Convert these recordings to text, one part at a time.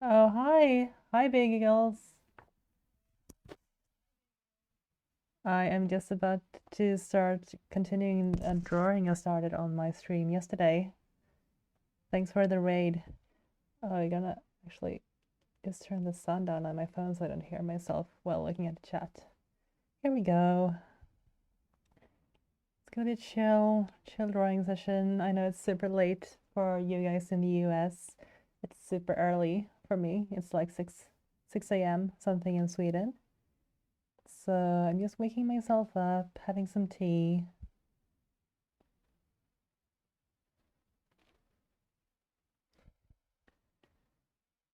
Oh, hi. Hi, baby girls. I am just about to start continuing a drawing I started on my stream yesterday. Thanks for the raid. Oh, I'm gonna actually just turn the sound down on my phone so I don't hear myself while looking at the chat. Here we go. It's gonna be a chill drawing session. I know it's super late for you guys in the US. It's super early for me. It's like 6 a.m. something in Sweden. So I'm just waking myself up, having some tea.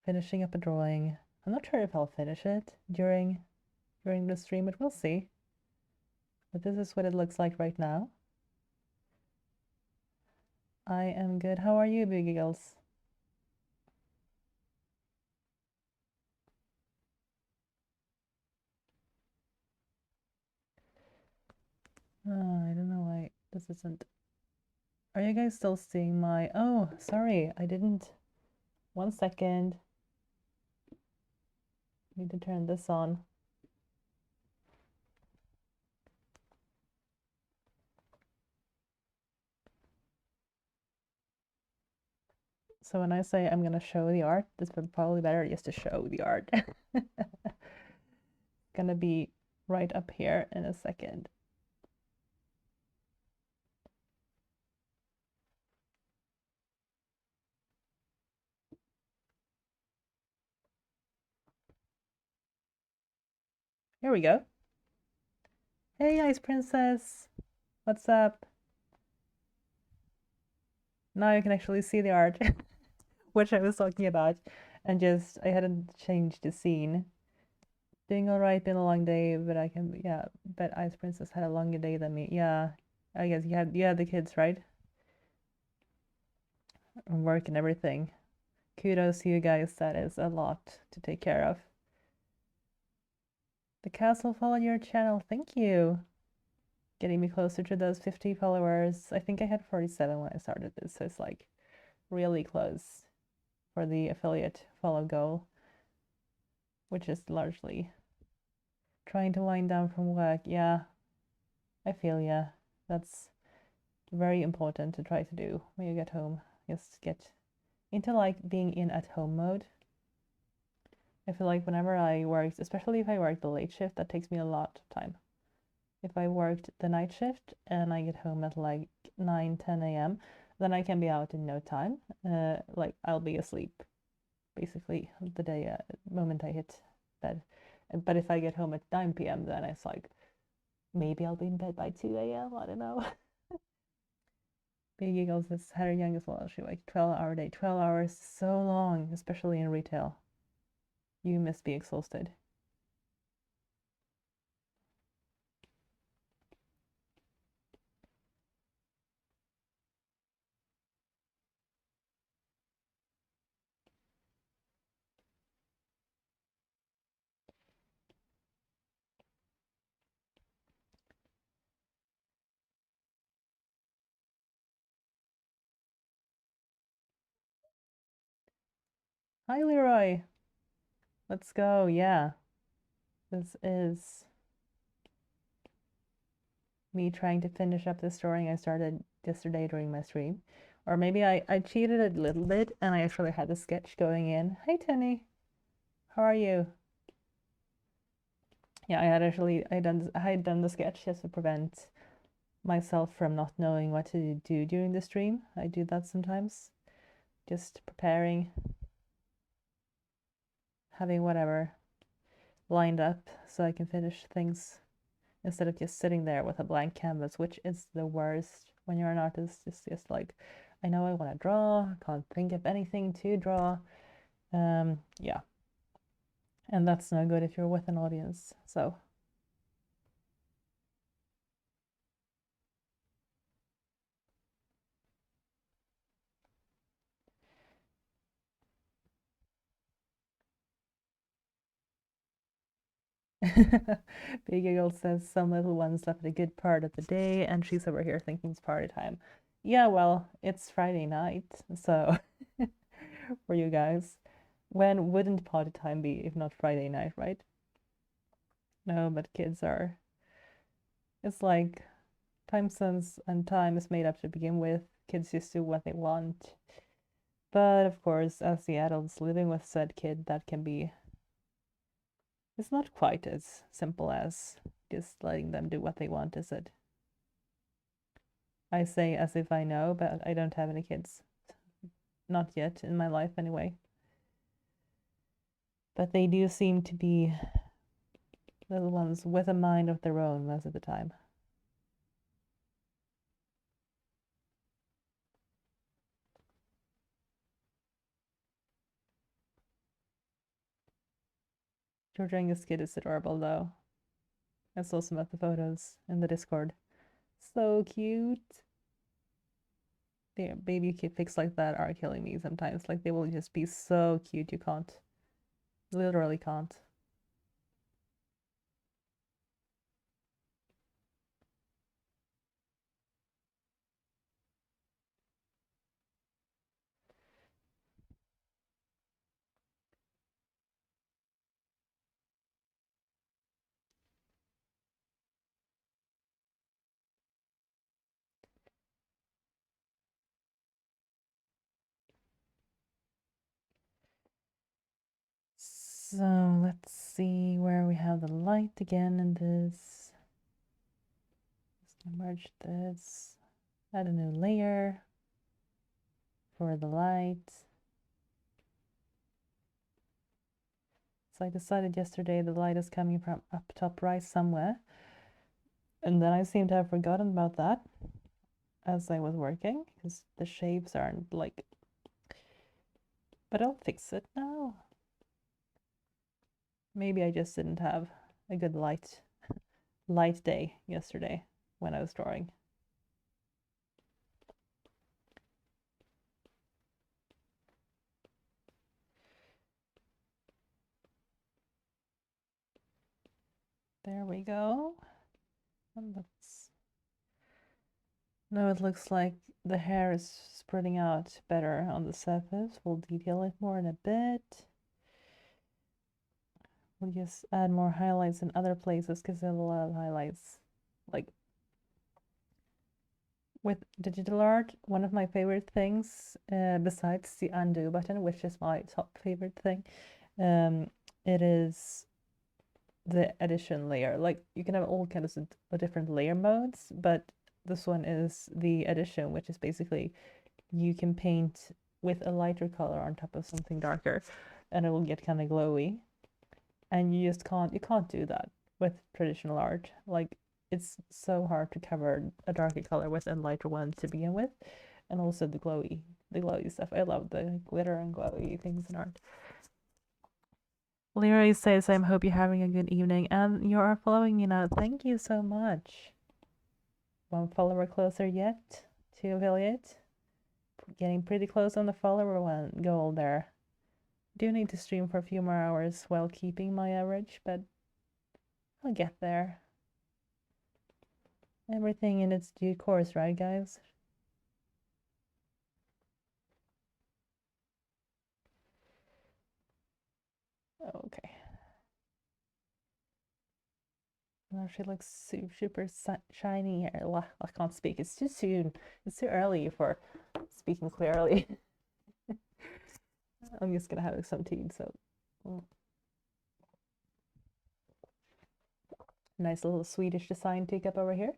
Finishing up a drawing. I'm not sure if I'll finish it during the stream, but we'll see. But this is what it looks like right now. I am good. How are you, big girls? I don't know why this isn't. Are you guys still seeing my? Oh, sorry, I didn't. 1 second. Need to turn this on. So when I say I'm gonna show the art, this would probably better just to show the art. Gonna be right up here in a second. Here we go. Hey, Ice Princess. What's up? Now you can actually see the art, which I was talking about, and just I hadn't changed the scene. Doing all right, been a long day, but I can yeah. But Ice Princess had a longer day than me. Yeah, I guess you had the kids, right? And work and everything. Kudos to you guys. That is a lot to take care of. The castle followed your channel. Thank you. Getting me closer to those 50 followers. I think I had 47 when I started this, so it's like really close for the affiliate follow goal, which is largely trying to wind down from work. Yeah, I feel yeah. That's very important to try to do when you get home. Just get into like being in at home mode. I feel like whenever I worked, especially if I work the late shift, that takes me a lot of time. If I worked the night shift and I get home at like 9, 10 a.m., then I can be out in no time. Like I'll be asleep basically the day moment I hit bed. But if I get home at 9 p.m., then it's like maybe I'll be in bed by 2 a.m. I don't know. Big Eagles is her young as well. She like 12-hour day. 12 hours, so long, especially in retail. You must be exhausted. Hi, Leroy. Let's go. Yeah. This is me trying to finish up this drawing I started yesterday during my stream. Or maybe I cheated a little bit and I actually had the sketch going in. Hey, Tenny. How are you? Yeah, I had done the sketch just to prevent myself from not knowing what to do during the stream. I do that sometimes. Just preparing, having whatever lined up so I can finish things instead of just sitting there with a blank canvas, which is the worst when you're an artist. It's just like, I know I want to draw, can't think of anything to draw. Yeah, and that's no good if you're with an audience. So Big Eagle says some little ones left a good part of the day, and she's over here thinking it's party time. Yeah, well, it's Friday night, so for you guys. When wouldn't party time be if not Friday night, right? No, but kids are. It's like time sense and time is made up to begin with. Kids just do what they want. But of course, as the adults living with said kid, that can be. It's not quite as simple as just letting them do what they want, is it? I say as if I know, but I don't have any kids. Not yet in my life, anyway. But they do seem to be little ones with a mind of their own most of the time. Georgia's kid is adorable, though. I saw some of the photos in the Discord. So cute. The baby kid pics like that are killing me sometimes. Like, they will just be so cute, you can't. Literally can't. So let's see where we have the light again in this. Just gonna merge this. Add a new layer for the light. So I decided yesterday the light is coming from up top right somewhere. And then I seem to have forgotten about that as I was working because the shapes aren't like. But I'll fix it now. Maybe I just didn't have a good light day yesterday when I was drawing. There we go. And let's. Now it looks like the hair is spreading out better on the surface. We'll detail it more in a bit. We'll just add more highlights in other places because there's a lot of highlights. Like with digital art, one of my favorite things, besides the undo button, which is my top favorite thing, it is the edition layer. Like, you can have all kinds of different layer modes, but this one is the edition, which is basically you can paint with a lighter color on top of something darker and it will get kind of glowy. And you just can't do that with traditional art. Like, it's so hard to cover a darker color with a lighter one to begin with, and also the glowy stuff. I love the glitter and glowy things in art. Leroy says, I hope you're having a good evening, and you are following me now. Thank you so much. One follower closer yet to affiliate. Getting pretty close on the follower one goal there. Do need to stream for a few more hours while keeping my average, but I'll get there. Everything in its due course, right, guys? Okay. Now she looks super shiny here. I can't speak. It's too soon. It's too early for speaking clearly. I'm just gonna have some tea. So, nice little Swedish design teacup over here.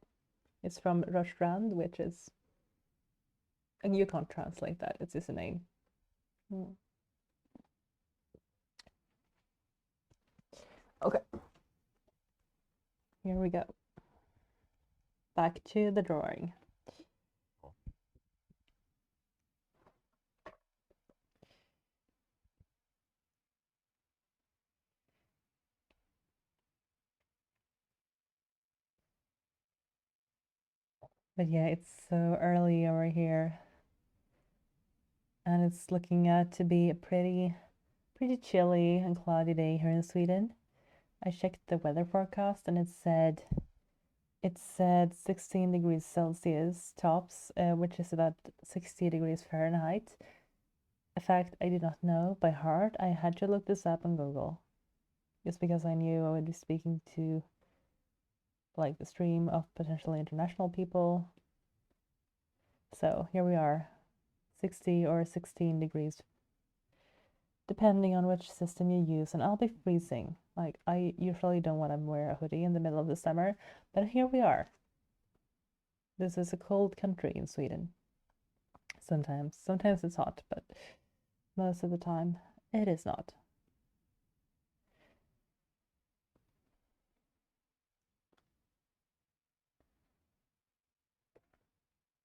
It's from Rörstrand, which is, and you can't translate that. It's just a name. Okay. Here we go. Back to the drawing. But yeah, it's so early over here. And it's looking out to be a pretty chilly and cloudy day here in Sweden. I checked the weather forecast and it said 16 degrees Celsius tops, which is about 60 degrees Fahrenheit. a fact I did not know by heart. I had to look this up on Google just because I knew I would be speaking to like the stream of potentially international people. So here we are, 60 or 16 degrees, depending on which system you use, and I'll be freezing. Like, I usually don't want to wear a hoodie in the middle of the summer, but here we are. This is a cold country in Sweden. Sometimes it's hot, but most of the time it is not.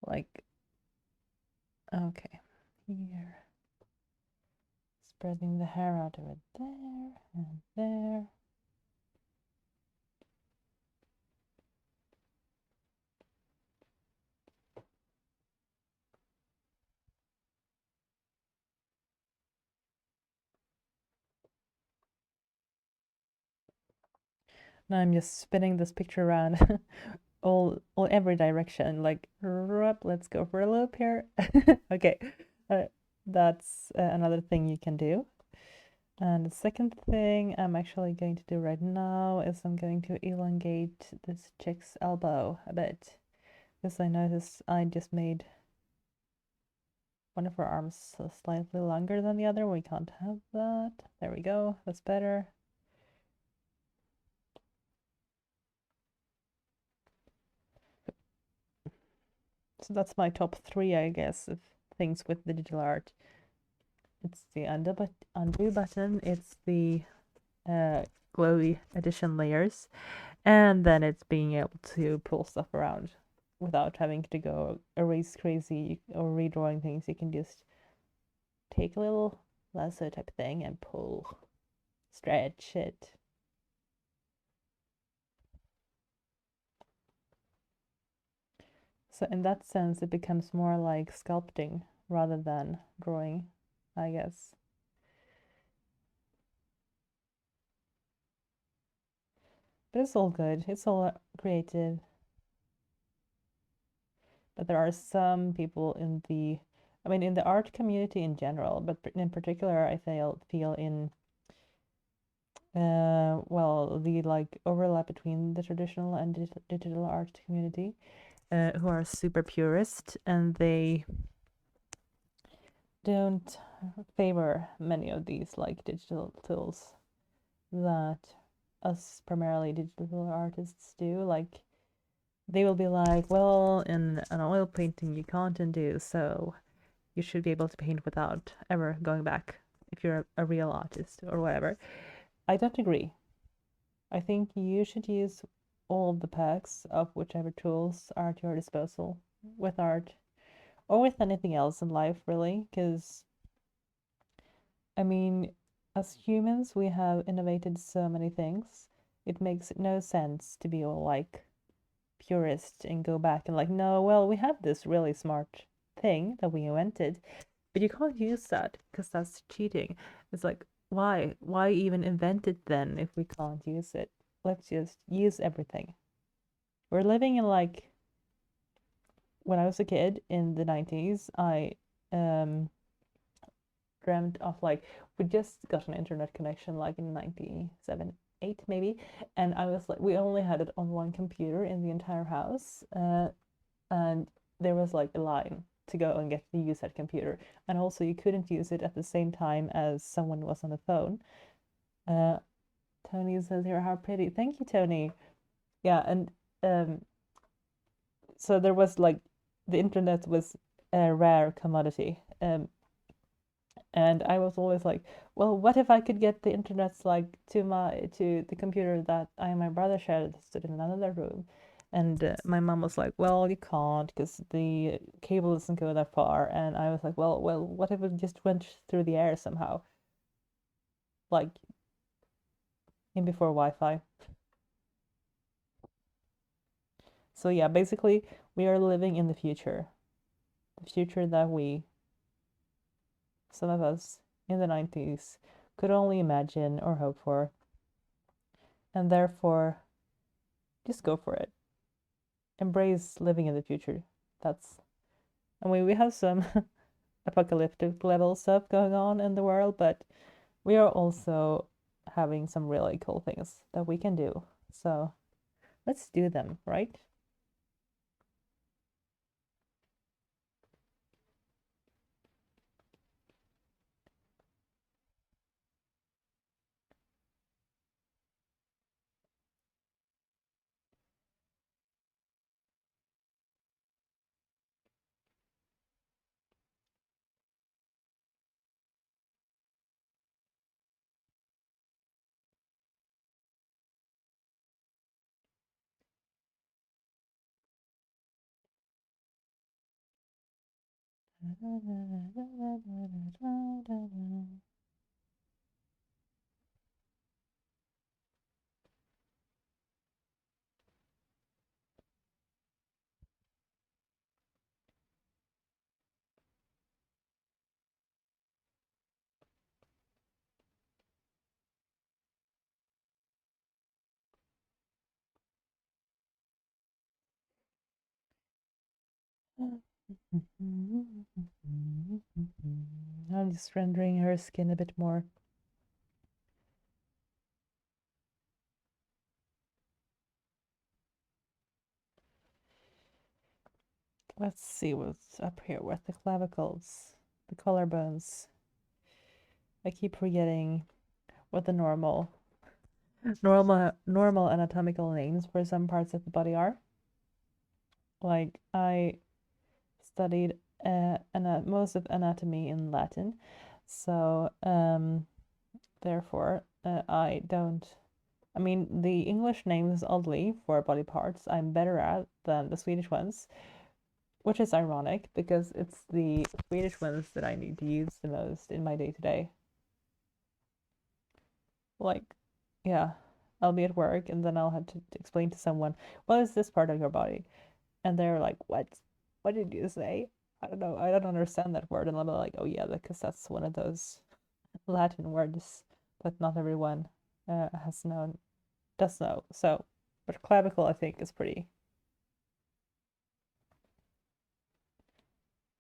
Like, okay, here. Spreading the hair out of it there and there. Now I'm just spinning this picture around all every direction. Like, let's go for a loop here. Okay, that's another thing you can do. And the second thing I'm actually going to do right now is I'm going to elongate this chick's elbow a bit, because I noticed I just made one of her arms slightly longer than the other. We can't have that. There we go. That's better. So that's my top three, I guess, of things with digital art. It's the undo button, it's the glowy addition layers, and then it's being able to pull stuff around without having to go erase crazy or redrawing things. You can just take a little lasso type thing and pull, stretch it. So in that sense, it becomes more like sculpting rather than drawing, I guess. But it's all good. It's all creative. But there are some people in the art community in general, but in particular, I feel in well, the like overlap between the traditional and digital art community, who are super purist, and they don't favor many of these like digital tools that us primarily digital artists do. Like, they will be like, well, in an oil painting you can't undo, so you should be able to paint without ever going back if you're a real artist or whatever. I don't agree. I think you should use all the perks of whichever tools are at your disposal with art or with anything else in life, really, because I mean, as humans, we have innovated so many things. It makes no sense to be all like purist and go back and like, no, well, we have this really smart thing that we invented, but you can't use that because that's cheating. It's like, why? Why even invent it then if we can't use it? Let's just use everything. We're living in like, when I was a kid in the 90s, I um dreamt of like, we just got an internet connection like in 97, 8 maybe, and I was like, we only had it on one computer in the entire house, and there was like a line to go and get to use that computer, and also you couldn't use it at the same time as someone was on the phone. uh Tony says here, how pretty. Thank you, Tony. Yeah, and so there was like, the internet was a rare commodity, and I was always like, well, what if I could get the internet like to the computer that I and my brother shared that stood in another room? And my mom was like, well, you can't because the cable doesn't go that far. And I was like, well, what if it just went through the air somehow, like in before Wi-Fi? So yeah, basically, we are living in the future that some of us in the 90s could only imagine or hope for, and therefore just go for it. Embrace living in the future. That's, I mean, we have some apocalyptic level stuff going on in the world, but we are also having some really cool things that we can do. So let's do them, right? I'm just rendering her skin a bit more. Let's see what's up here with the clavicles, the collarbones. I keep forgetting what the normal anatomical names for some parts of the body are. Like I studied most of anatomy in Latin, so therefore I don't. I mean, the English names, oddly, for body parts I'm better at than the Swedish ones, which is ironic because it's the Swedish ones that I need to use the most in my day to day. Like, yeah, I'll be at work and then I'll have to explain to someone, what is this part of your body? And they're like, what? What did you say? I don't know. I don't understand that word. And I'll be like, oh, yeah, because that's one of those Latin words that not everyone has known, does know. So, but clavicle, I think, is pretty,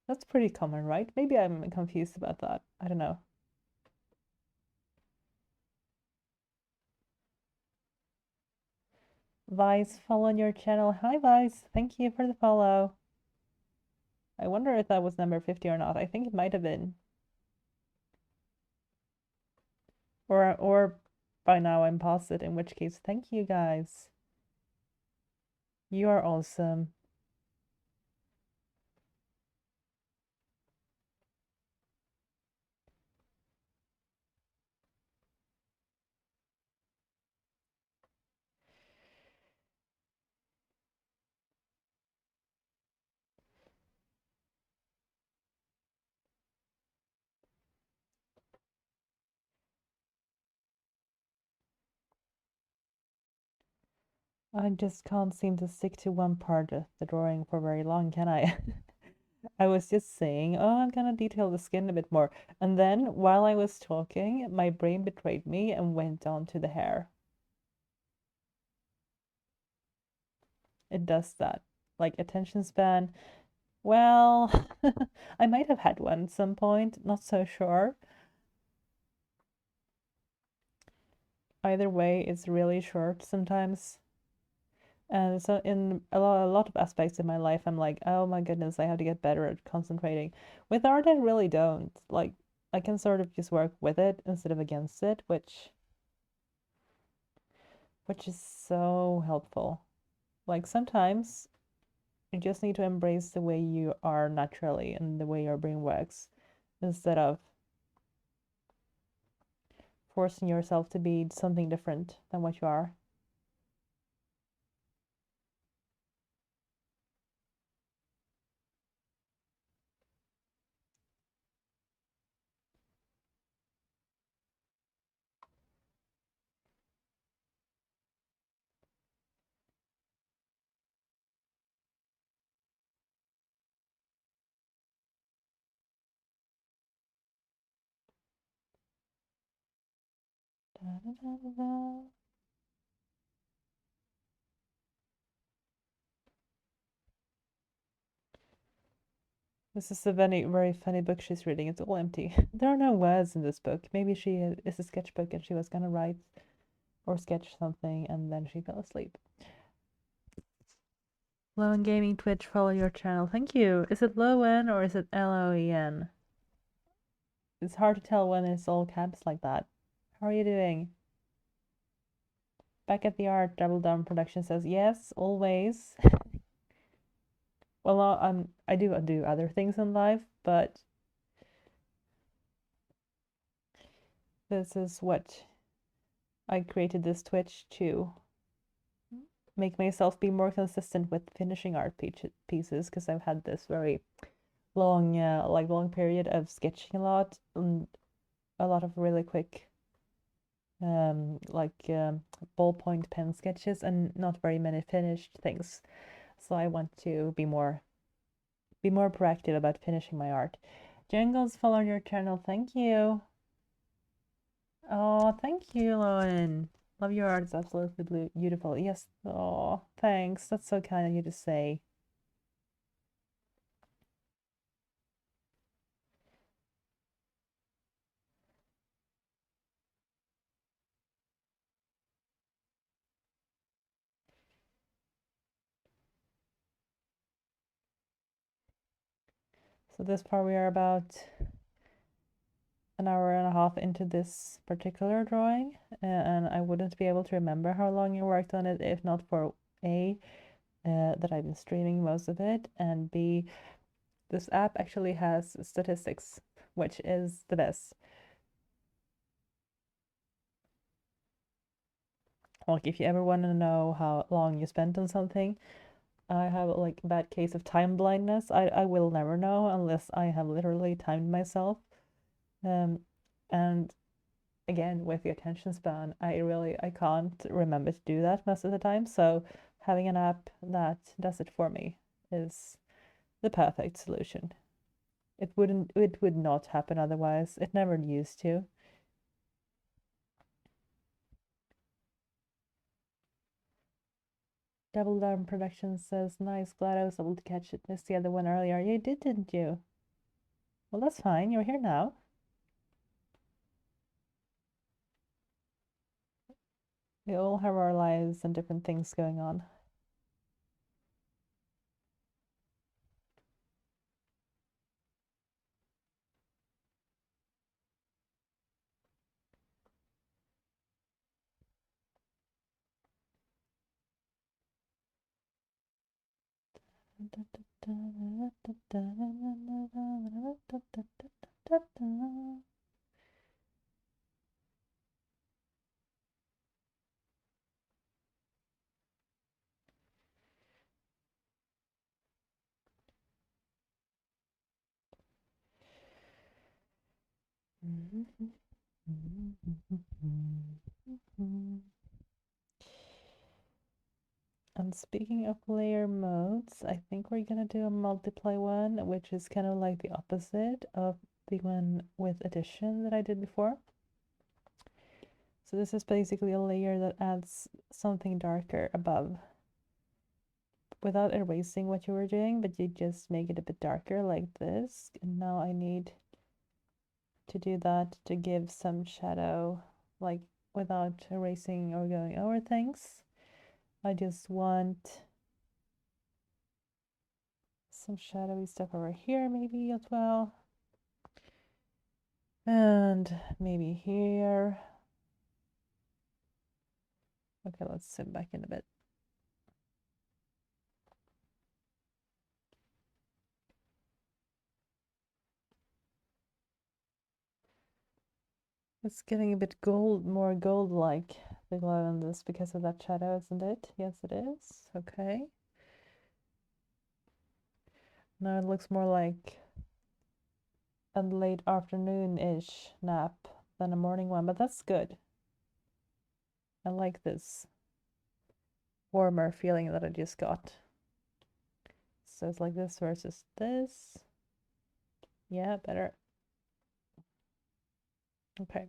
that's pretty common, right? Maybe I'm confused about that. I don't know. Vice, following your channel. Hi, Vice. Thank you for the follow. I wonder if that was number 50 or not. I think it might have been. Or by now I'm past it, in which case, thank you guys. You are awesome. I just can't seem to stick to one part of the drawing for very long, can I? I was just saying, oh, I'm gonna detail the skin a bit more. And then while I was talking, my brain betrayed me and went on to the hair. It does that. Like attention span. Well, I might have had one at some point, not so sure. Either way, it's really short sometimes. And so in a lot of aspects of my life, I'm like, oh my goodness, I have to get better at concentrating. With art, I really don't. Like, I can sort of just work with it instead of against it, which is so helpful. Like sometimes you just need to embrace the way you are naturally and the way your brain works instead of forcing yourself to be something different than what you are. Da, da, da, da, da. This is a very, very funny book she's reading. It's all empty. There are no words in this book. Maybe she is a sketchbook and she was gonna write or sketch something and then she fell asleep. Lowen Gaming Twitch, follow your channel. Thank you. Is it Lowen or is it Loen? It's hard to tell when it's all caps like that. How are you doing? Back at the art, Double Down Production says yes, always. Well, I do other things in life, but this is what I created this Twitch to make myself be more consistent with finishing art pieces because I've had this very long, long period of sketching a lot and a lot of really quick, ballpoint pen sketches and not very many finished things. So I want to be more proactive about finishing my art. Jingles, follow your channel. Thank you. Oh, thank you, Lauren. Love your art. It's absolutely beautiful. Yes. Oh, thanks. That's so kind of you to say. So this part we are about an hour and a half into this particular drawing, and I wouldn't be able to remember how long I worked on it if not for A, that I've been streaming most of it, and B, this app actually has statistics, which is the best. Like if you ever want to know how long you spent on something, I have like a bad case of time blindness. I will never know unless I have literally timed myself. And again, with the attention span, I can't remember to do that most of the time. So having an app that does it for me is the perfect solution. It would not happen otherwise. It never used to. Double Down Productions says, nice, glad I was able to catch it. Missed the other one earlier. You did, didn't you? Well, that's fine. You're here now. We all have our lives and different things going on. And speaking of layer modes, I think we're gonna do a multiply one, which is kind of like the opposite of the one with addition that I did before. So this is basically a layer that adds something darker above without erasing what you were doing, but you just make it a bit darker like this. And now I need to do that to give some shadow, like without erasing or going over things. I just want some shadowy stuff over here maybe as well. And maybe here. Okay, let's sit back in a bit. It's getting a bit more gold-like, the glow on this because of that shadow, isn't it? Yes, it is. Okay. Now it looks more like a late afternoon-ish nap than a morning one, but that's good. I like this warmer feeling that I just got. So it's like this versus this. Yeah, better. Okay.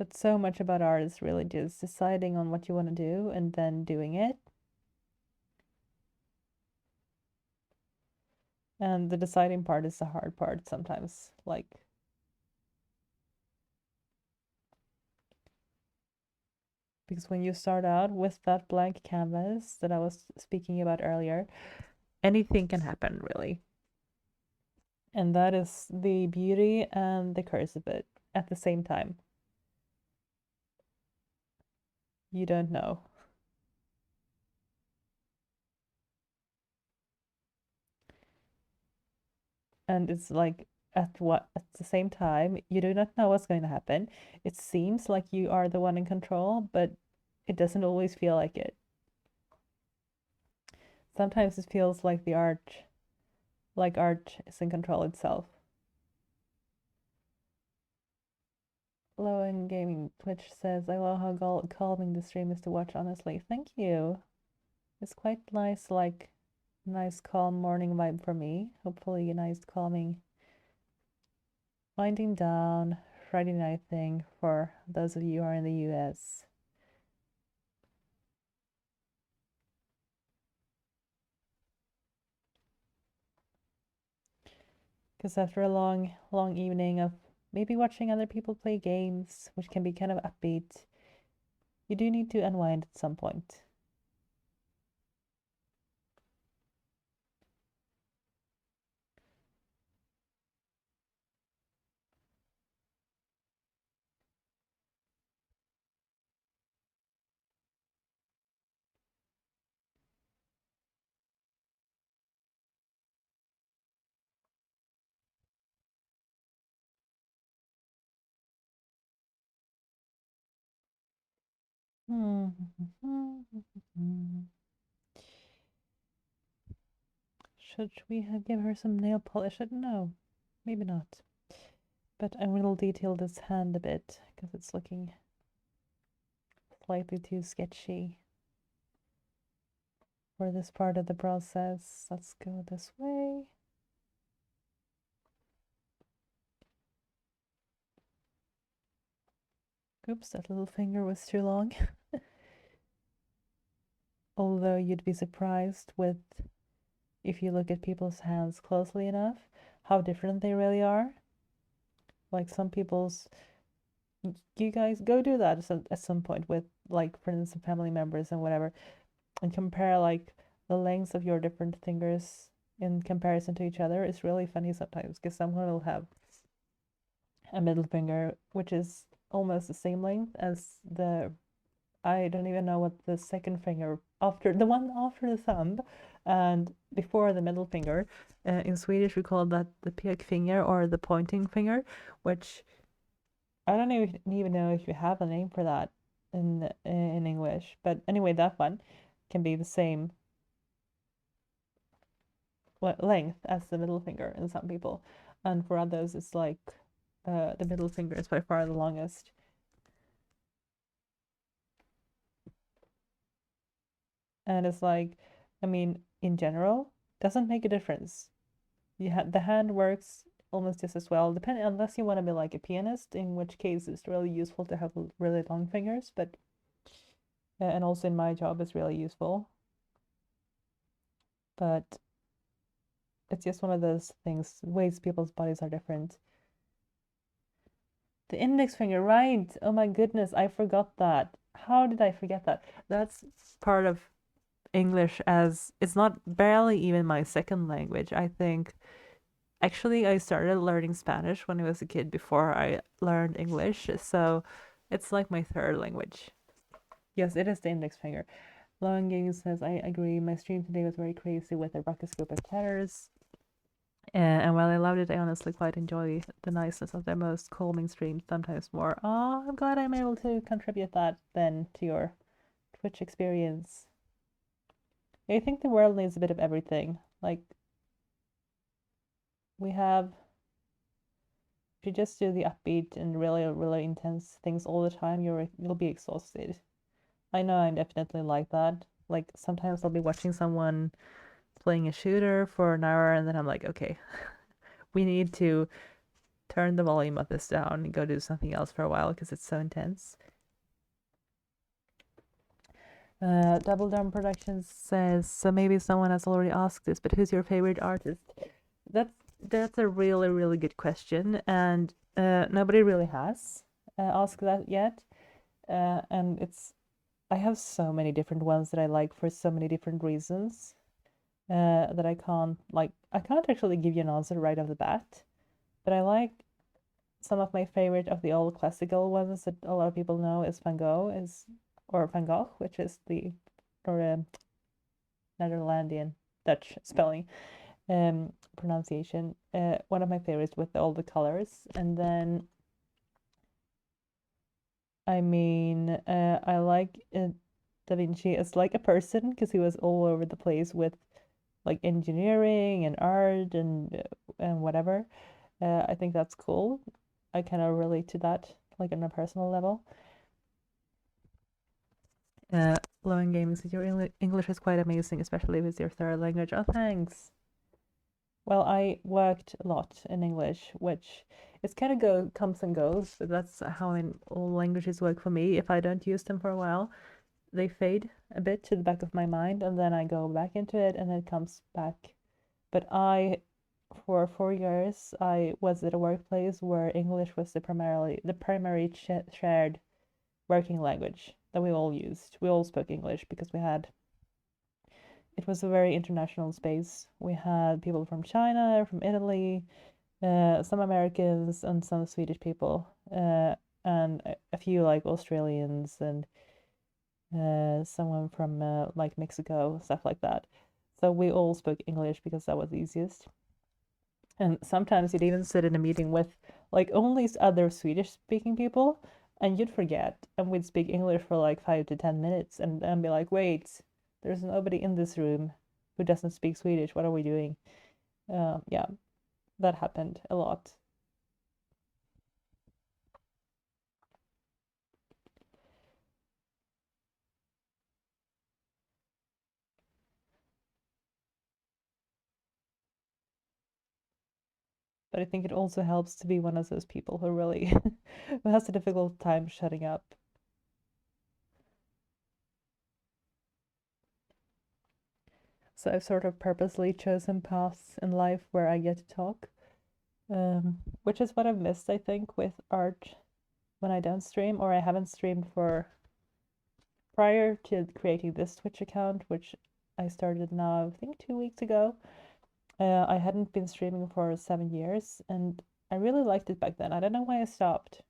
But so much about art is really just deciding on what you want to do and then doing it. And the deciding part is the hard part sometimes. Like, because when you start out with that blank canvas that I was speaking about earlier, anything can happen, really. And that is the beauty and the curse of it at the same time. You don't know. And it's like at the same time, you do not know what's going to happen. It seems like you are the one in control, but it doesn't always feel like it. Sometimes it feels like art is in control itself. Low End Gaming Twitch says, I love how calming the stream is to watch, honestly. Thank you. It's quite nice, like, nice calm morning vibe for me. Hopefully a nice calming winding down Friday night thing for those of you who are in the US. Because after a long, long evening of maybe watching other people play games, which can be kind of upbeat, you do need to unwind at some point. Should we have give her some nail polish? No, maybe not. But I will detail this hand a bit because it's looking slightly too sketchy for this part of the process. Let's go this way. Oops, that little finger was too long. Although you'd be surprised with, if you look at people's hands closely enough, how different they really are. Like some people's, you guys go do that at some point with like friends and family members and whatever, and compare like the lengths of your different fingers in comparison to each other. It's really funny sometimes because someone will have a middle finger which is almost the same length as the, I don't even know what the second finger after the one after the thumb and before the middle finger. In Swedish, we call that the pekfinger or the pointing finger, which I don't even know if you have a name for that in English. But anyway, that one can be the same length as the middle finger in some people, and for others, it's like the middle finger is by far the longest. And it's like, I mean, in general, doesn't make a difference. The hand works almost just as well, depending unless you want to be like a pianist, in which case it's really useful to have really long fingers. But and also in my job, it's really useful. But it's just one of those things. Ways people's bodies are different. The index finger, right? Oh my goodness, I forgot that. How did I forget that? That's part of English, as it's not barely even my second language. I think actually I started learning Spanish when I was a kid before I learned English, so it's like my third language. Yes, it is the index finger. Longing says, I agree. My stream today was very crazy with the rocoscopic chatters. And while I loved it, I honestly quite enjoy the niceness of their most calming streams, sometimes more. Oh, I'm glad I'm able to contribute that then to your Twitch experience. I think the world needs a bit of everything. Like, we have, if you just do the upbeat and really, really intense things all the time, you'll be exhausted. I know I'm definitely like that. Like, sometimes I'll be watching someone playing a shooter for an hour, and then I'm like, okay, we need to turn the volume of this down and go do something else for a while because it's so intense. Double Down Productions says, so maybe someone has already asked this, but who's your favorite artist? That's a really, really good question, and nobody really has asked that yet. And I have so many different ones that I like for so many different reasons that I can't actually give you an answer right off the bat, but I like some of my favorite of the old classical ones that a lot of people know is Van Gogh, which is the Netherlandian Dutch spelling pronunciation. One of my favorites with all the colors, and then I mean I like Da Vinci as like a person because he was all over the place with like engineering and art and whatever. I think that's cool. I kind of relate to that like on a personal level. Lowen Gaming says your English is quite amazing, especially if it's your third language. Oh, thanks. Well, I worked a lot in English, which it's kind of comes and goes, but that's how all languages work for me. If I don't use them for a while, they fade a bit to the back of my mind, and then I go back into it, and it comes back. But for 4 years, I was at a workplace where English was the primary shared working language that we all used. We all spoke English because it was a very international space. We had people from China, from Italy, some Americans, and some Swedish people, and a few like Australians and someone from like Mexico, stuff like that. So we all spoke English because that was easiest. And sometimes you'd even sit in a meeting with like only other Swedish speaking people, and you'd forget, and we'd speak English for like 5 to 10 minutes, and be like, wait, there's nobody in this room who doesn't speak Swedish. What are we doing? Yeah, that happened a lot. But I think it also helps to be one of those people who really who has a difficult time shutting up. So I've sort of purposely chosen paths in life where I get to talk, which is what I've missed, I think, with art when I don't stream, or I haven't streamed for prior to creating this Twitch account, which I started now, I think 2 weeks ago. I hadn't been streaming for 7 years, and I really liked it back then. I don't know why I stopped.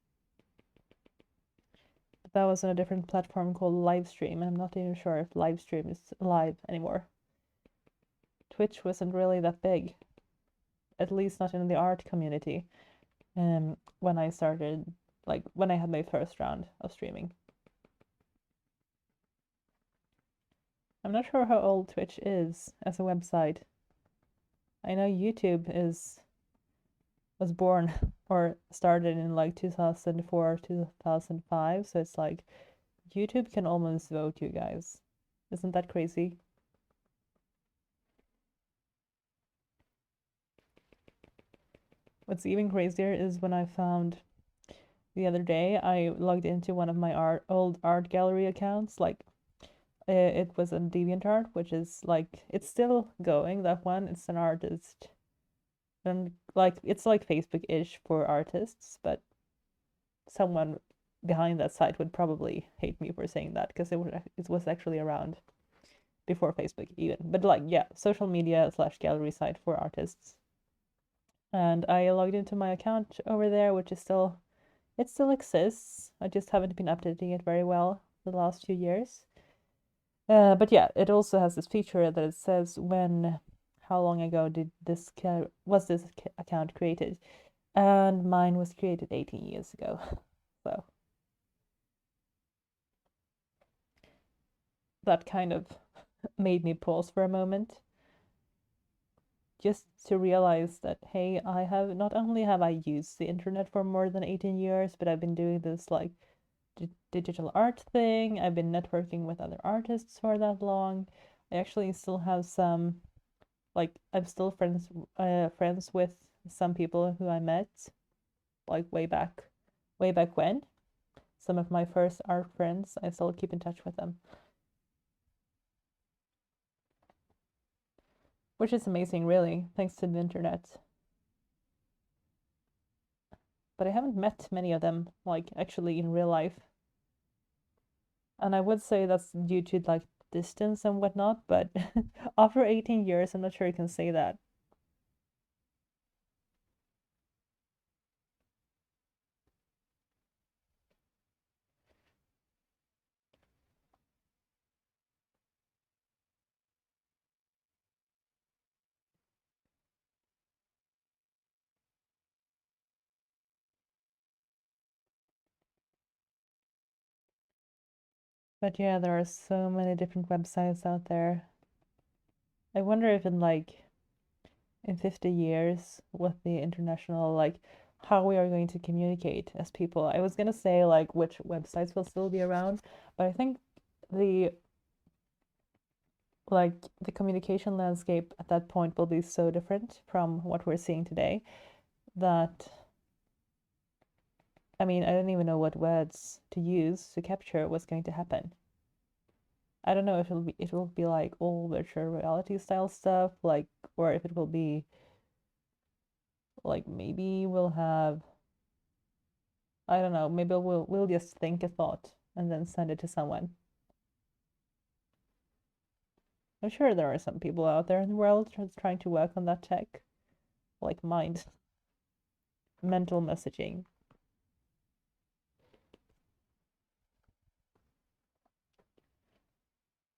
But that was on a different platform called Livestream, and I'm not even sure if Livestream is live anymore. Twitch wasn't really that big, at least not in the art community, when I started, like when I had my first round of streaming. I'm not sure how old Twitch is as a website. I know YouTube was born or started in like 2004, 2005, so it's like YouTube can almost vote you guys. Isn't that crazy? What's even crazier is when I found the other day, I logged into one of my old art gallery accounts. Like, it was on DeviantArt, which is like it's still going. That one, it's an artist, and like it's like Facebook-ish for artists, but someone behind that site would probably hate me for saying that because it was actually around before Facebook even. But like, yeah, social media / gallery site for artists. And I logged into my account over there, which is it still exists. I just haven't been updating it very well the last few years. But yeah, it also has this feature that it says how long ago was this account created, and mine was created 18 years ago. So that kind of made me pause for a moment, just to realize that hey, not only have I used the internet for more than 18 years, but I've been doing this like digital art thing. I've been networking with other artists for that long. I actually still have some, like I'm still friends with some people who I met like way back when. Some of my first art friends, I still keep in touch with them. Which is amazing, really, thanks to the internet. But I haven't met many of them, like, actually in real life. And I would say that's due to, like, distance and whatnot, but after 18 years, I'm not sure you can say that. But yeah, there are so many different websites out there. I wonder if in 50 years with the international, like, how we are going to communicate as people. I was gonna say like which websites will still be around, but I think the the communication landscape at that point will be so different from what we're seeing today that, I mean, I don't even know what words to use to capture what's going to happen. I don't know if it will be like all virtual reality style stuff, like, or if it will be like maybe we'll have, I don't know, maybe we'll just think a thought and then send it to someone. I'm sure there are some people out there in the world trying to work on that tech, like mental messaging.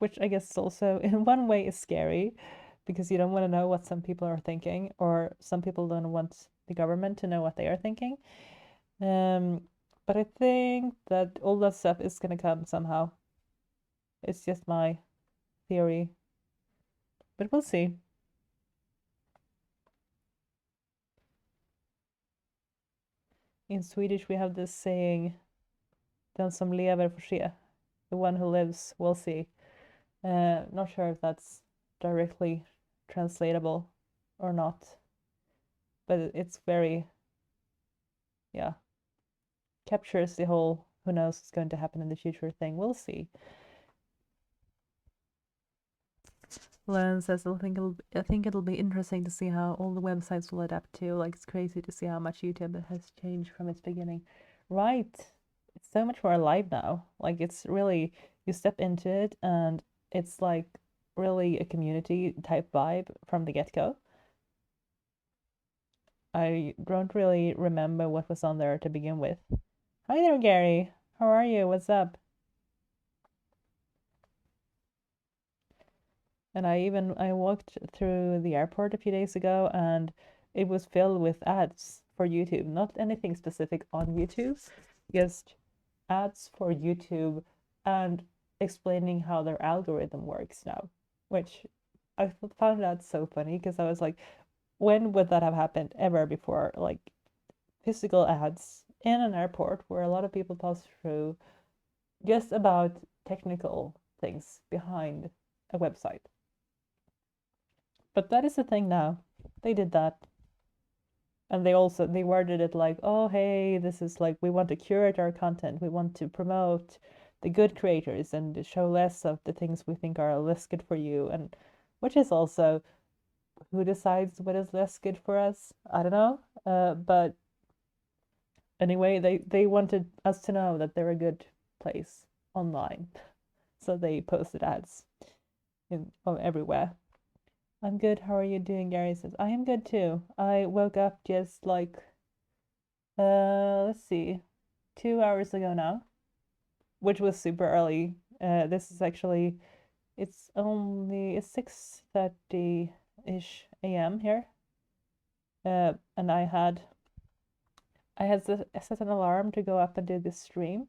Which I guess also in one way is scary because you don't want to know what some people are thinking, or some people don't want the government to know what they are thinking. But I think that all that stuff is gonna come somehow. It's just my theory, but we'll see. In Swedish, we have this saying, "Den som lever får se." The one who lives will see. Not sure if that's directly translatable or not, but it's very, yeah, captures the whole who knows what's going to happen in the future thing. We'll see. Len says, I think it'll be interesting to see how all the websites will adapt to. Like, it's crazy to see how much YouTube has changed from its beginning. Right. It's so much more alive now. Like, it's really, you step into it and it's like really a community type vibe from the get-go. I don't really remember what was on there to begin with. Hi there, Gary. How are you? What's up? And I walked through the airport a few days ago and it was filled with ads for YouTube. Not anything specific on YouTube, just ads for YouTube and explaining how their algorithm works now, which I found that so funny because I was like, when would that have happened ever before? Like physical ads in an airport where a lot of people pass through just about technical things behind a website. But that is the thing now. They did that. And they worded it like, oh hey, this is like, we want to curate our content. We want to promote the good creators and show less of the things we think are less good for you. And which is also, who decides what is less good for us? I don't know. But anyway, they wanted us to know that they're a good place online. So they posted ads everywhere. I'm good. How are you doing? Gary says, I am good too. I woke up just like, let's see, 2 hours ago now, which was super early. This is actually, it's 6:30-ish a.m. here. And I had set an alarm to go up and do this stream.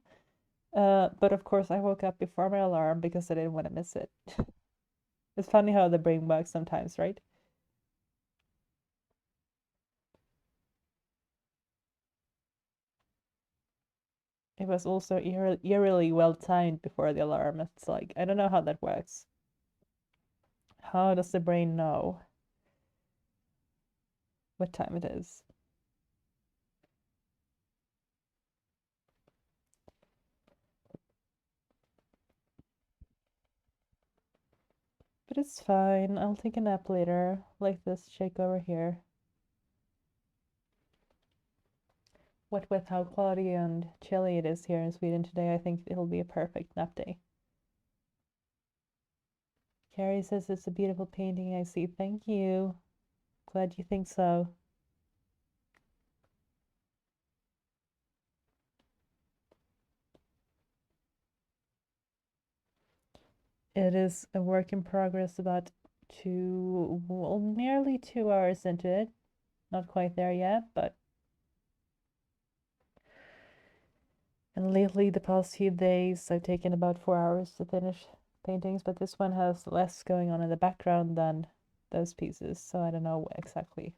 But of course I woke up before my alarm because I didn't want to miss it. It's funny how the brain works sometimes, right? It was also eerily well timed before the alarm. It's like, I don't know how that works. How does the brain know what time it is? But it's fine. I'll take a nap later, like this shake over here. What with how cloudy and chilly it is here in Sweden today, I think it'll be a perfect nap day. Carrie says it's a beautiful painting. I see. Thank you. Glad you think so. It is a work in progress, about nearly 2 hours into it. Not quite there yet, but. And lately, the past few days, I've taken about 4 hours to finish paintings, but this one has less going on in the background than those pieces, so I don't know exactly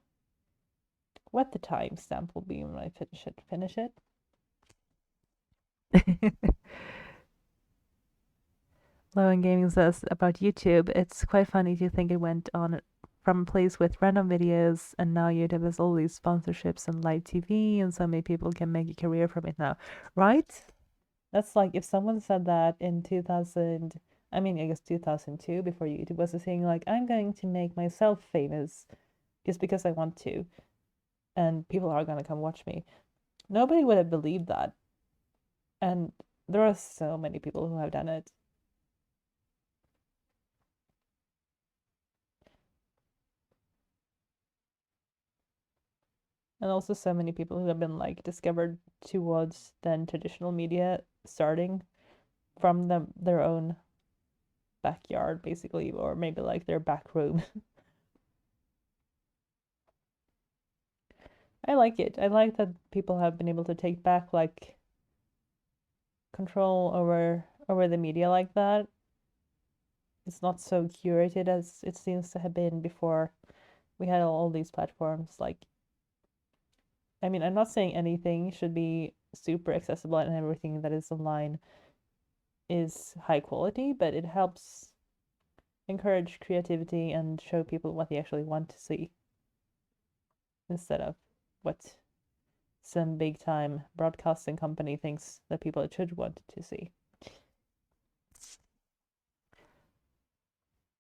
what the timestamp will be when I finish it. Lowen Gaming says about YouTube, it's quite funny to think it went on from a place with random videos, and now YouTube has all these sponsorships and live TV, and so many people can make a career from it now, right? That's like if someone said that in 2000, I mean, I guess 2002, before YouTube was a thing, like, I'm going to make myself famous just because I want to, and people are going to come watch me. Nobody would have believed that. And there are so many people who have done it. And also so many people who have been like discovered towards then traditional media, starting from their own backyard basically, or maybe like their back room. I like it. I like that people have been able to take back like control over the media like that. It's not so curated as it seems to have been before we had all these platforms. Like, I mean, I'm not saying anything should be super accessible and everything that is online is high quality, but it helps encourage creativity and show people what they actually want to see instead of what some big time broadcasting company thinks that people should want to see.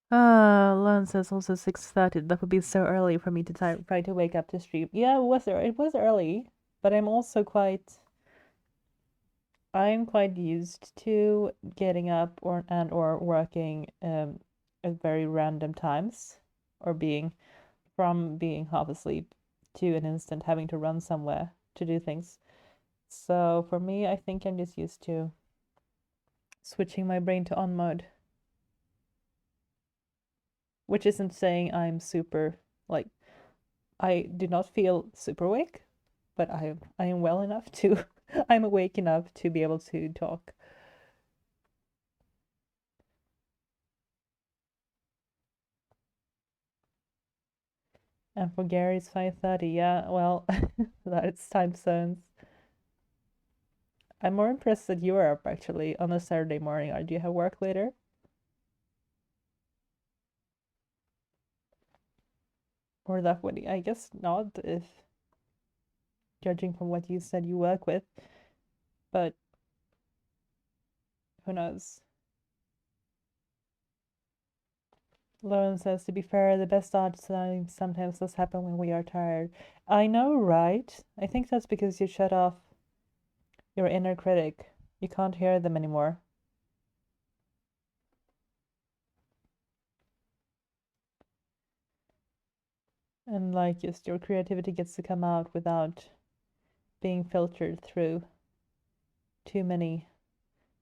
Lon says also 6:30. That would be so early for me to try to wake up to stream. Yeah, it was early, but I'm quite used to getting up or working at very random times, or being half asleep to an instant having to run somewhere to do things. So for me, I think I'm just used to switching my brain to on mode, which isn't saying I'm super, like, I do not feel super awake, but I am well enough to I'm awake enough to be able to talk. And for Gary, it's 5:30. Yeah, well, that's time zones. I'm more impressed that you are up actually on a Saturday morning. Do you have work later? Or that would, I guess not, if judging from what you said you work with, but who knows? Lauren says, to be fair, the best art sometimes does happen when we are tired. I know, right? I think that's because you shut off your inner critic. You can't hear them anymore. And like just your creativity gets to come out without being filtered through too many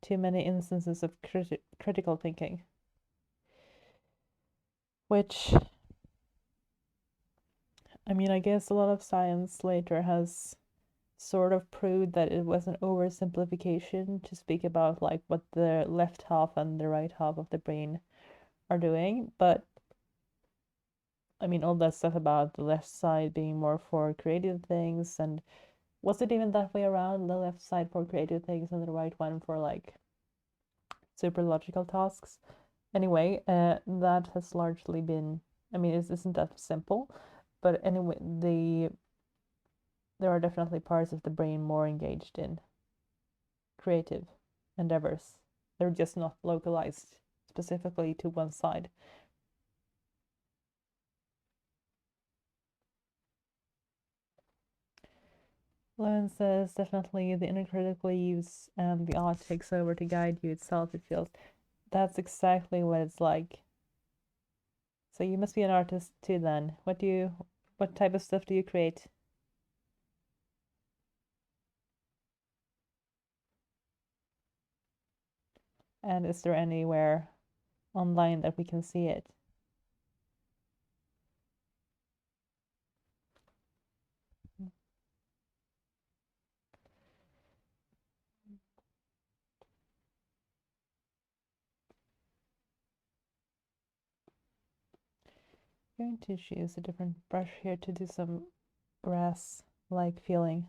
instances of critical thinking. Which, I mean, I guess a lot of science later has sort of proved that it was an oversimplification to speak about like what the left half and the right half of the brain are doing. But I mean, all that stuff about the left side being more for creative things, and was it even that way around? The left side for creative things and the right one for like super logical tasks? Anyway, that has largely been, I mean, it isn't that simple, but anyway, there are definitely parts of the brain more engaged in creative endeavors. They're just not localized specifically to one side. Lone says definitely the inner critic leaves and the art takes over to guide you itself. It feels that's exactly what it's like. So you must be an artist too then. What type of stuff do you create? And is there anywhere online that we can see it? I'm going to choose a different brush here to do some grass-like feeling.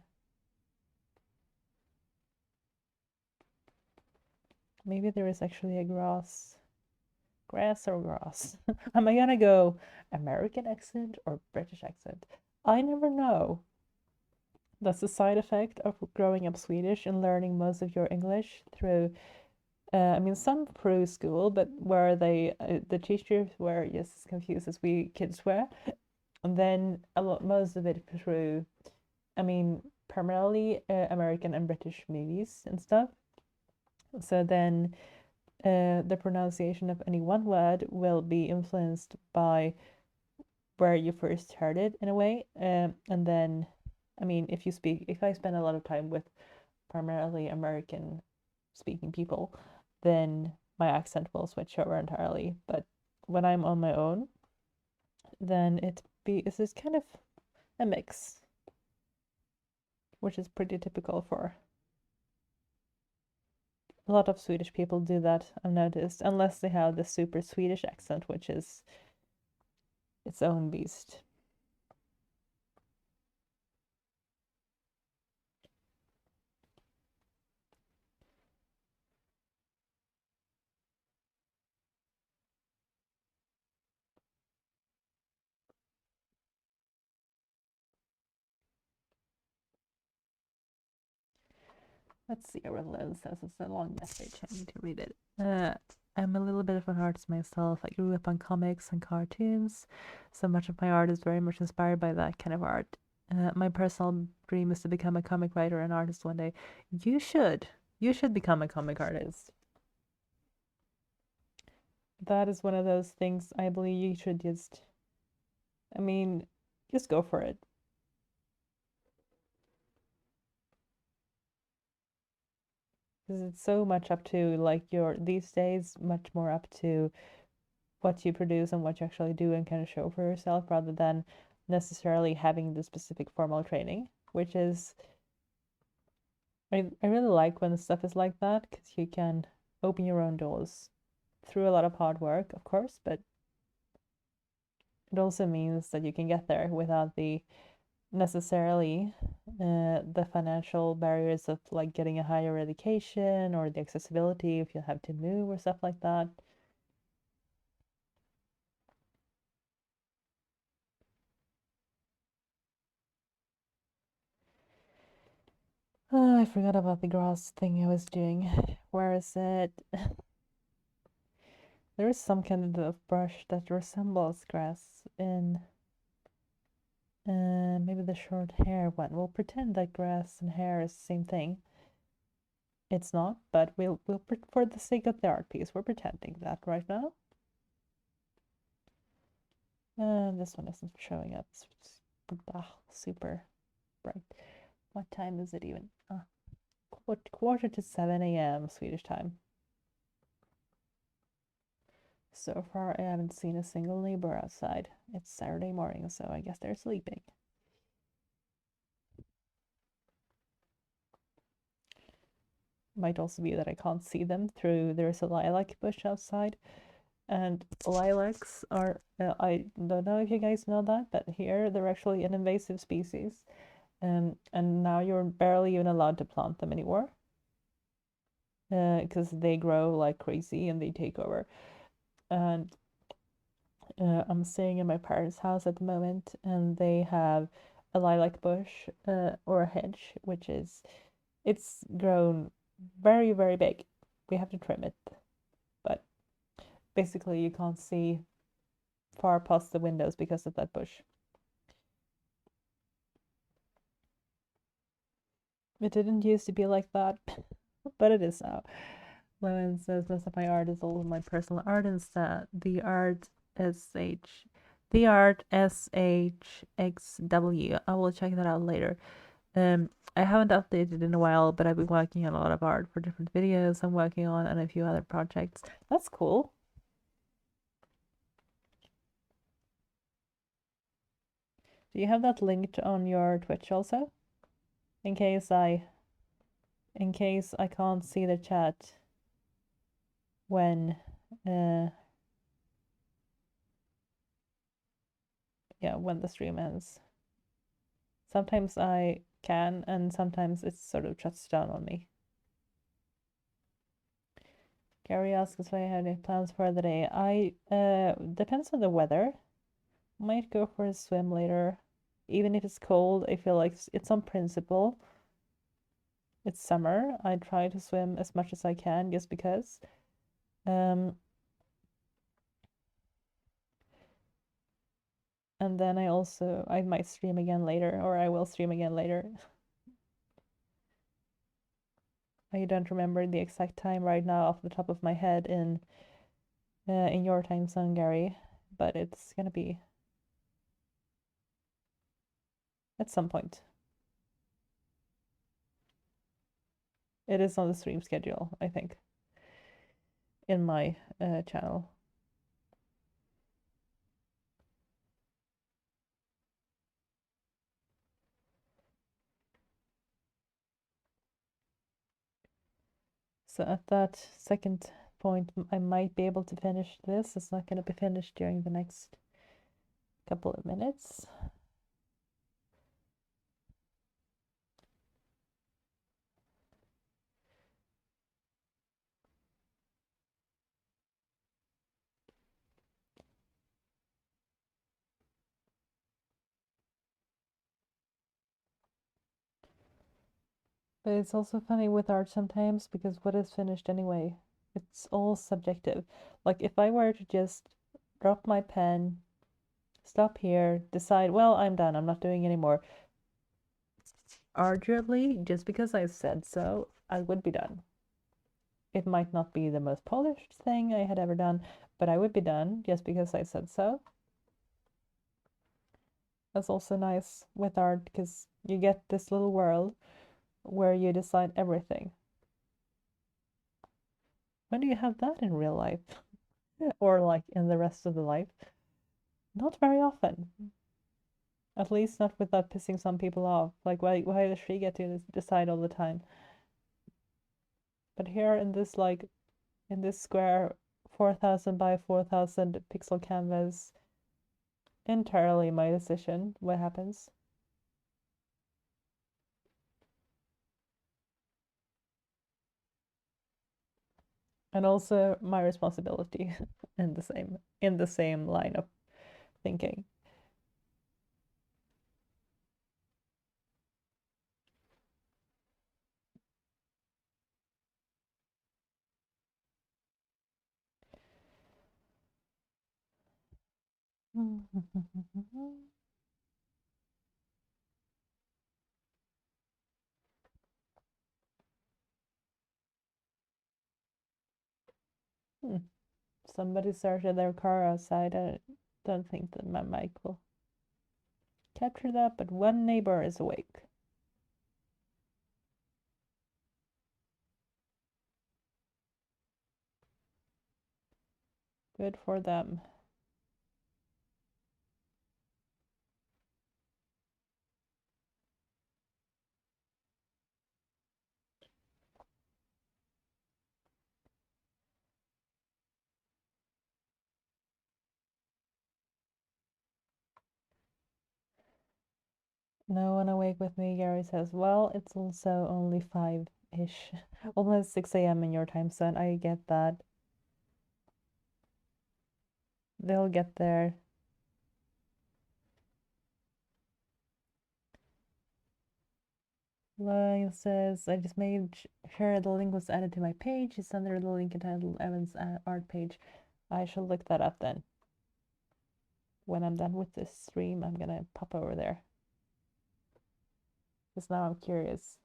Maybe there is actually a grass or grass. Am I gonna go American accent or British accent? I never know. That's the side effect of growing up Swedish and learning most of your English through, I mean, some through school, but where the teachers were just as confused as we kids were. And then most of it through, I mean, primarily American and British movies and stuff. So then the pronunciation of any one word will be influenced by where you first heard it in a way. And then, I mean, if I spend a lot of time with primarily American speaking people, then my accent will switch over entirely. But when I'm on my own, then it's this kind of a mix, which is pretty typical for a lot of Swedish people do that, I've noticed, unless they have the super Swedish accent, which is its own beast. Let's see what Lynn says. It's a long message. I need to read it. I'm a little bit of an artist myself. I grew up on comics and cartoons, so much of my art is very much inspired by that kind of art. My personal dream is to become a comic writer and artist one day. You should. You should become a comic artist. That is one of those things I believe you should I mean, just go for it. Because it's so much up to like these days, much more up to what you produce and what you actually do and kind of show for yourself rather than necessarily having the specific formal training, which is, I really like when stuff is like that because you can open your own doors through a lot of hard work, of course, but it also means that you can get there without the necessarily the financial barriers of like getting a higher education or the accessibility if you have to move or stuff like that. Oh, I forgot about the grass thing I was doing. Where is it? There is some kind of brush that resembles grass in maybe the short hair one. We'll pretend that grass and hair is the same thing. It's not, but we'll for the sake of the art piece, we're pretending that right now. This one isn't showing up. It's super bright. What time is it even? Quarter to 7 a.m. Swedish time. So far, I haven't seen a single neighbor outside. It's Saturday morning, so I guess they're sleeping. Might also be that I can't see them through there's a lilac bush outside. And lilacs are, I don't know if you guys know that, but here they're actually an invasive species. And now you're barely even allowed to plant them anymore because they grow like crazy and they take over. And I'm staying in my parents' house at the moment, and they have a lilac bush or a hedge, which is it's grown very, very big. We have to trim it, but basically you can't see far past the windows because of that bush. It didn't used to be like that, but it is now. Lewin says most of my art is all my personal art instead. The art SHXW. I will check that out later. I haven't updated in a while, but I've been working on a lot of art for different videos I'm working on and a few other projects. That's cool. Do you have that linked on your Twitch also? In case I can't see the chat when when the stream ends. Sometimes I can, and sometimes it sort of shuts down on me. Gary asks if I have any plans for the day. I depends on the weather. Might go for a swim later. Even if it's cold, I feel like it's on principle. It's summer. I try to swim as much as I can just because. And then I might stream again later, or I will stream again later. I don't remember the exact time right now off the top of my head in your time zone, Gary, but it's gonna be at some point. It is on the stream schedule, I think, in my channel. So at that second point, I might be able to finish this. It's not going to be finished during the next couple of minutes. But it's also funny with art sometimes because what is finished anyway? It's all subjective. Like if I were to just drop my pen, stop here, decide, well, I'm done, I'm not doing anymore. Arguably, just because I said so, I would be done. It might not be the most polished thing I had ever done, but I would be done just because I said so. That's also nice with art because you get this little world where you decide everything. When do you have that in real life? Or like in the rest of the life? Not very often. At least not without pissing some people off. Like why does she get to decide all the time? But here in this square 4,000 by 4,000 pixel canvas, entirely my decision what happens. And also my responsibility in the same line of thinking. Somebody started their car outside. I don't think that my mic will capture that, but one neighbor is awake. Good for them. No one awake with me, Gary says. Well, it's also only 5-ish. Almost 6 a.m. in your time zone. I get that. They'll get there. Lauren says, I just made sure the link was added to my page. It's under the link entitled Evan's art page. I shall look that up then. When I'm done with this stream, I'm gonna pop over there. Because now I'm curious.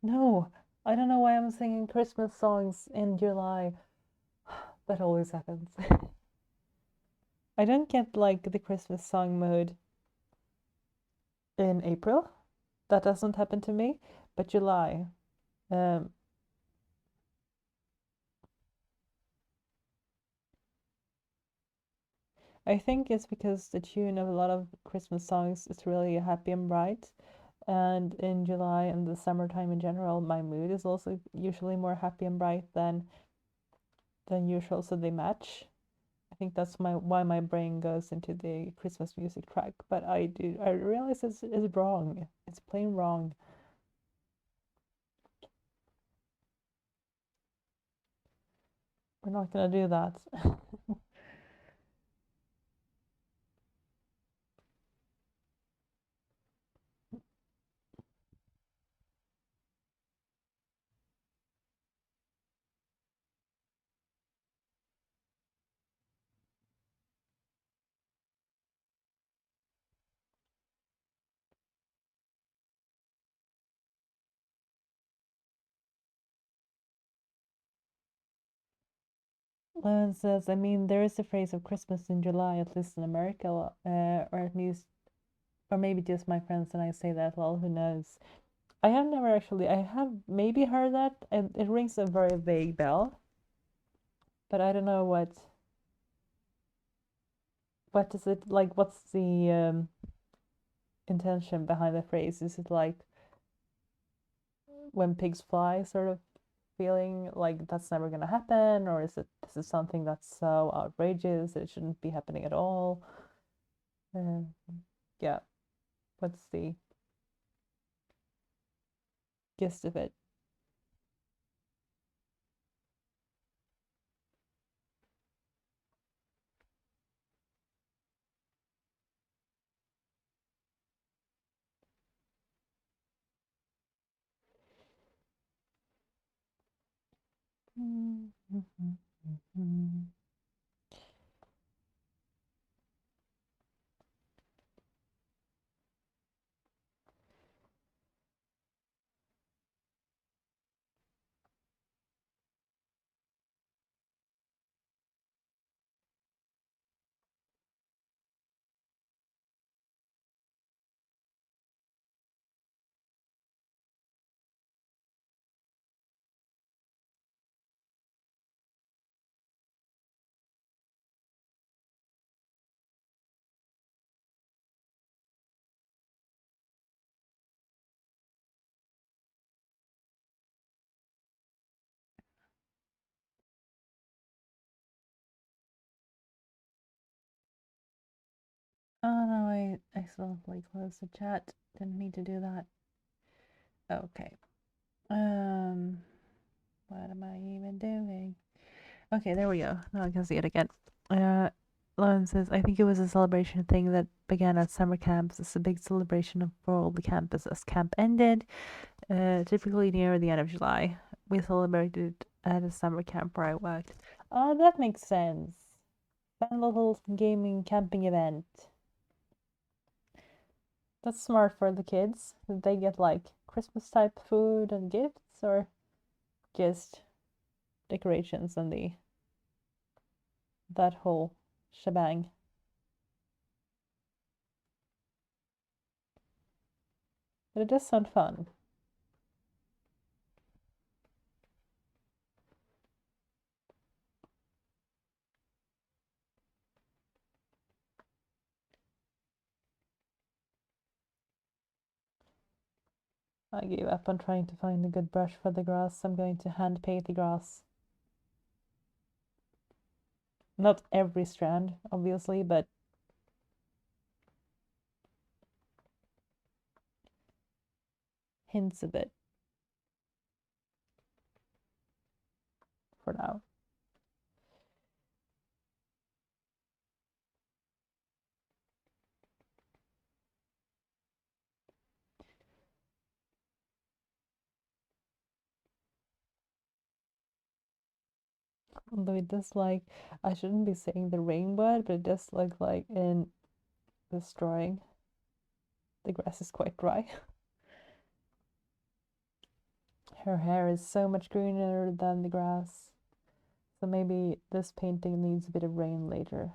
No, I don't know why I'm singing Christmas songs in July. That always happens. I don't get like the Christmas song mode in April. That doesn't happen to me, but July. Um, I think it's because the tune of a lot of Christmas songs is really happy and bright. And in July and the summertime in general, my mood is also usually more happy and bright than usual, so they match. I think that's why my brain goes into the Christmas music track. But I realize it's wrong. It's plain wrong. We're not gonna do that. Lance says, I mean, there is a phrase of Christmas in July, at least in America, or at least, or maybe just my friends and I say that. Well, who knows? I have never actually. I have maybe heard that, and it rings a very vague bell, but I don't know what is it like. What's the intention behind the phrase? Is it like when pigs fly, sort of feeling like that's never gonna happen, or is it this is something that's so outrageous that it shouldn't be happening at all? Uh, yeah, what's the gist of it? Oh no, I accidentally closed the chat. Didn't mean to do that. Okay. Um, what am I even doing? Okay, there we go. Now I can see it again. Uh, Lauren says, I think it was a celebration thing that began at summer camps. It's a big celebration for all the campus as camp ended, typically near the end of July. We celebrated at a summer camp where I worked. Oh, that makes sense. Fun little gaming camping event. That's smart for the kids. Did they get like Christmas type food and gifts or just decorations and the that whole shebang? But it does sound fun. I gave up on trying to find a good brush for the grass. I'm going to hand paint the grass. Not every strand, obviously, but hints of it for now. Although it does like, I shouldn't be saying the rain word, but it does look like in this drawing. the grass is quite dry. Her hair is so much greener than the grass. So maybe this painting needs a bit of rain later.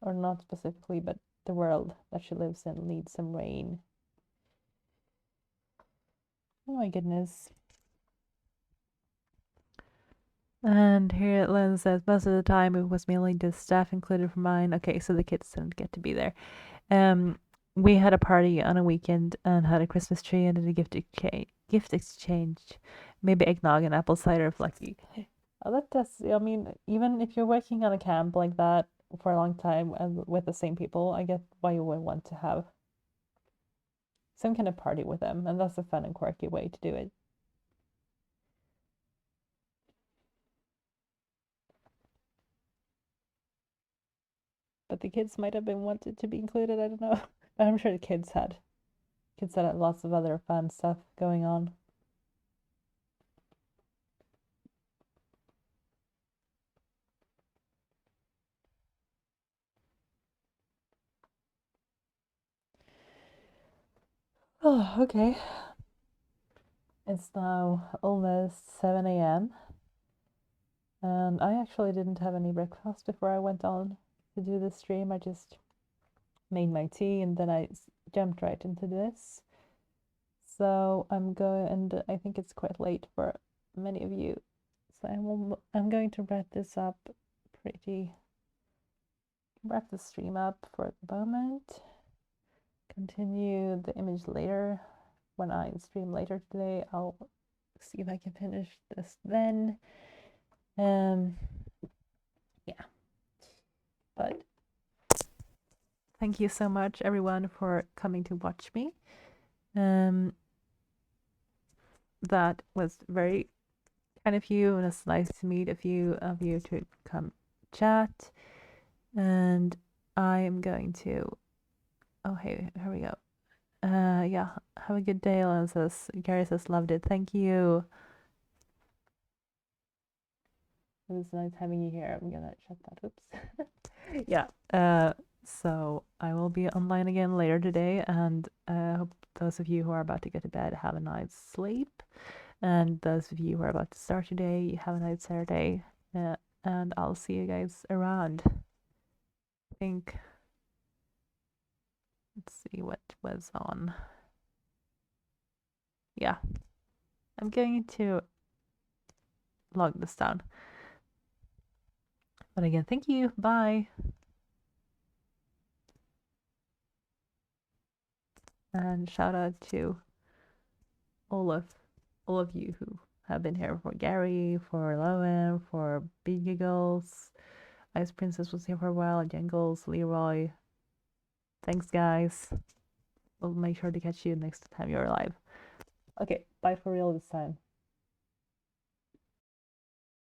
Or not specifically, but the world that she lives in needs some rain. Oh my goodness. And here Lynn says, most of the time it was mainly just staff included for mine. Okay, so the kids didn't get to be there. We had a party on a weekend and had a Christmas tree and did a gift exchange. Maybe eggnog and apple cider if lucky. Oh, that does, I mean, even if you're working on a camp like that for a long time and with the same people, I get why you would want to have some kind of party with them, and that's a fun and quirky way to do it. But the kids might have been wanted to be included, I don't know. But I'm sure the kids had lots of other fun stuff going on. Oh, okay. It's now almost 7 a.m. And I actually didn't have any breakfast before I went on to do the stream. I just made my tea and then I jumped right into this. So I'm going, and I think it's quite late for many of you. So I'm going to wrap the stream up for the moment. Continue the image later. When I stream later today, I'll see if I can finish this then. Yeah. But thank you so much, everyone, for coming to watch me. That was very kind of you, and it's nice to meet a few of you to come chat. And I am going to. Oh, hey, here we go. Yeah, have a good day, Alan says. Gary says, loved it. Thank you. It was nice having you here. I'm gonna shut that. Oops. Yeah. So I will be online again later today, and I hope those of you who are about to get to bed have a night's sleep, and those of you who are about to start your day, have a nice Saturday, and I'll see you guys around. I think. Let's see what was on. Yeah, I'm going to log this down. But again, thank you. Bye. And shout out to all of you who have been here, for Gary, for Lowen, for Big Giggles. Ice Princess was here for a while. Jangles, Leroy. Thanks, guys. We'll make sure to catch you next time you're live. Okay, bye for real this time.